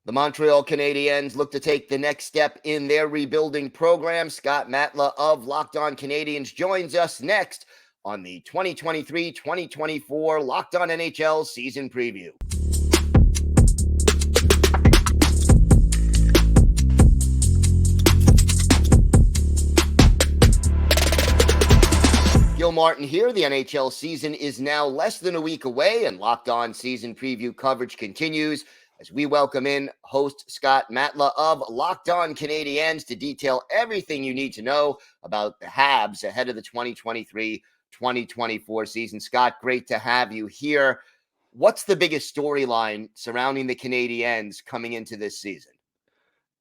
The Montreal Canadiens look to take the next step in their rebuilding program. Scott Matla of Locked On Canadiens joins us next on the 2023-2024 Locked On NHL Season Preview. Gil Martin here. The NHL season is now less than a week away, and Locked On Season Preview coverage continues as we welcome in host Scott Matla of Locked On Canadiens to detail everything you need to know about the Habs ahead of the 2023-2024 season. Scott, great to have you here. What's the biggest storyline surrounding the Canadiens coming into this season?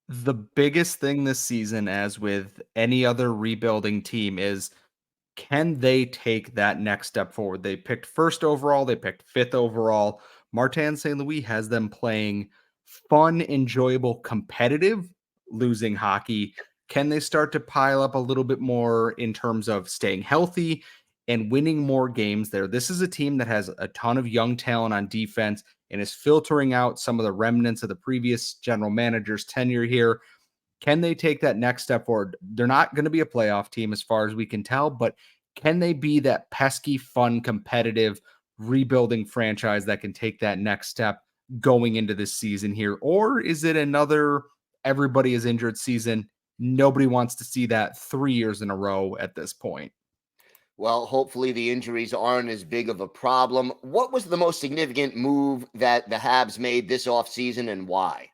The biggest thing this season, as with any other rebuilding team, is can they take that next step forward? They picked first overall, they picked fifth overall. Martin St. Louis has them playing fun, enjoyable, competitive, losing hockey. Can they start to pile up a little bit more in terms of staying healthy and winning more games there? This is a team that has a ton of young talent on defense and is filtering out some of the remnants of the previous general manager's tenure here. Can they take that next step forward? They're not going to be a playoff team as far as we can tell, but can they be that pesky, fun, competitive, rebuilding franchise that can take that next step going into this season here? Or is it another everybody is injured season? Nobody wants to see that 3 years in a row at this point. Well, hopefully the injuries aren't as big of a problem. What was the most significant move that the Habs made this offseason and why?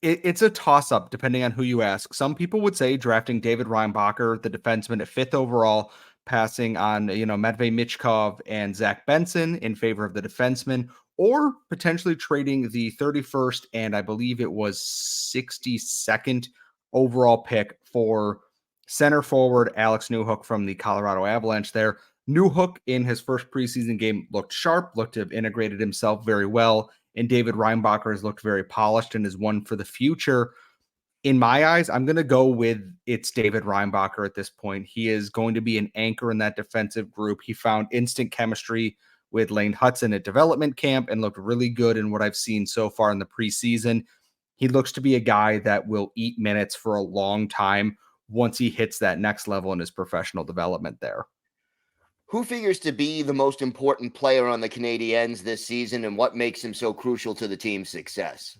It's a toss-up depending on who you ask. Some people would say drafting David Reinbacher, the defenseman, at fifth overall, passing on Matvei Michkov and Zach Benson in favor of the defenseman, or potentially trading the 31st and I believe it was 62nd overall pick for center forward Alex Newhook from the Colorado Avalanche there. Newhook in his first preseason game looked sharp, looked to have integrated himself very well, and David Reinbacher has looked very polished and is one for the future. In my eyes, I'm going to go with it's David Reinbacher at this point. He is going to be an anchor in that defensive group. He found instant chemistry with Lane Hutson at development camp and looked really good in what I've seen so far in the preseason. He looks to be a guy that will eat minutes for a long time once he hits that next level in his professional development there. Who figures to be the most important player on the Canadiens this season, and what makes him so crucial to the team's success?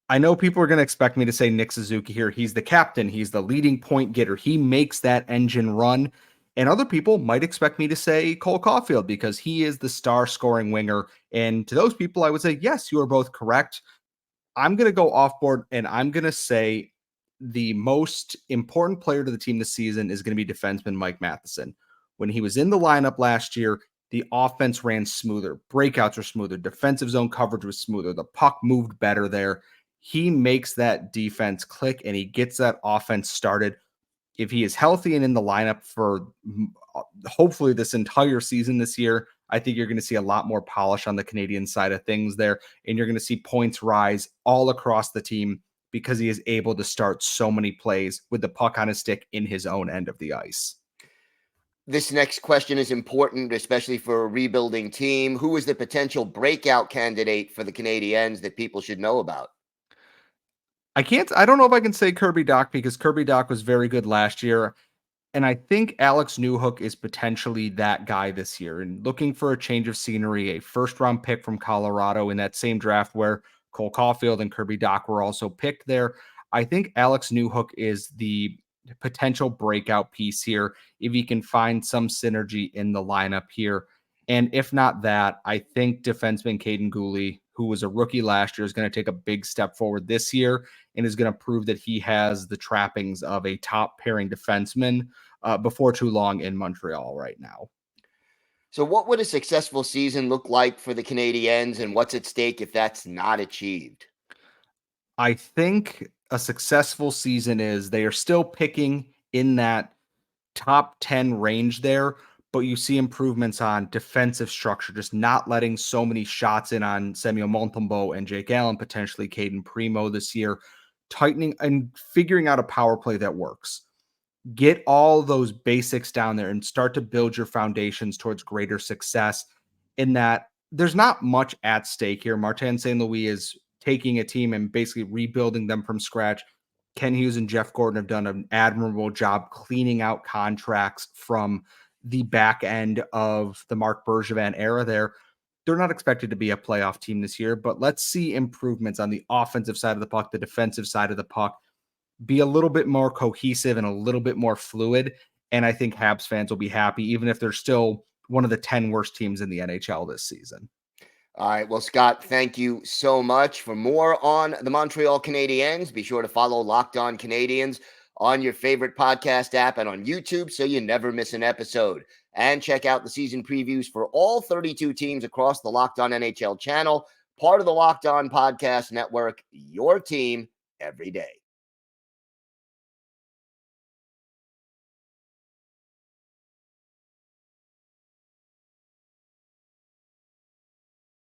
I know people are going to expect me to say Nick Suzuki here. He's the captain. He's the leading point getter. He makes that engine run. And other people might expect me to say Cole Caufield because he is the star scoring winger. And to those people, I would say, yes, you are both correct. I'm going to go off board and I'm going to say the most important player to the team this season is going to be defenseman Mike Matheson. When he was in the lineup last year, the offense ran smoother. Breakouts were smoother. Defensive zone coverage was smoother. The puck moved better there. He makes that defense click and he gets that offense started. If he is healthy and in the lineup for hopefully this entire season this year, I think you're going to see a lot more polish on the Canadian side of things there. And you're going to see points rise all across the team because he is able to start so many plays with the puck on his stick in his own end of the ice. This next question is important, especially for a rebuilding team. Who is the potential breakout candidate for the Canadiens that people should know about? I don't know if I can say Kirby Dach because Kirby Dach was very good last year. And I think Alex Newhook is potentially that guy this year. And looking for a change of scenery, a first-round pick from Colorado in that same draft where Cole Caufield and Kirby Dach were also picked there. I think Alex Newhook is the potential breakout piece here if he can find some synergy in the lineup here. And if not that, I think defenseman Caden Gooley, who was a rookie last year, is going to take a big step forward this year and is going to prove that he has the trappings of a top pairing defenseman before too long in Montreal right now. So what would a successful season look like for the Canadiens, and what's at stake if that's not achieved? I think a successful season is they are still picking in that top 10 range there, but you see improvements on defensive structure, just not letting so many shots in on Samuel Montembeault and Jake Allen, potentially Caden Primo this year, tightening and figuring out a power play that works. Get all those basics down there and start to build your foundations towards greater success in that there's not much at stake here. Martin St. Louis is taking a team and basically rebuilding them from scratch. Ken Hughes and Jeff Gordon have done an admirable job cleaning out contracts from the back end of the Marc Bergevin era there. They're not expected to be a playoff team this year, but let's see improvements on the offensive side of the puck, the defensive side of the puck, be a little bit more cohesive and a little bit more fluid. And I think Habs fans will be happy, even if they're still one of the 10 worst teams in the NHL this season. All right. Well, Scott, thank you so much. For more on the Montreal Canadiens, be sure to follow Locked On Canadiens on your favorite podcast app and on YouTube so you never miss an episode. And check out the season previews for all 32 teams across the Locked On NHL channel, part of the Locked On Podcast Network, your team every day.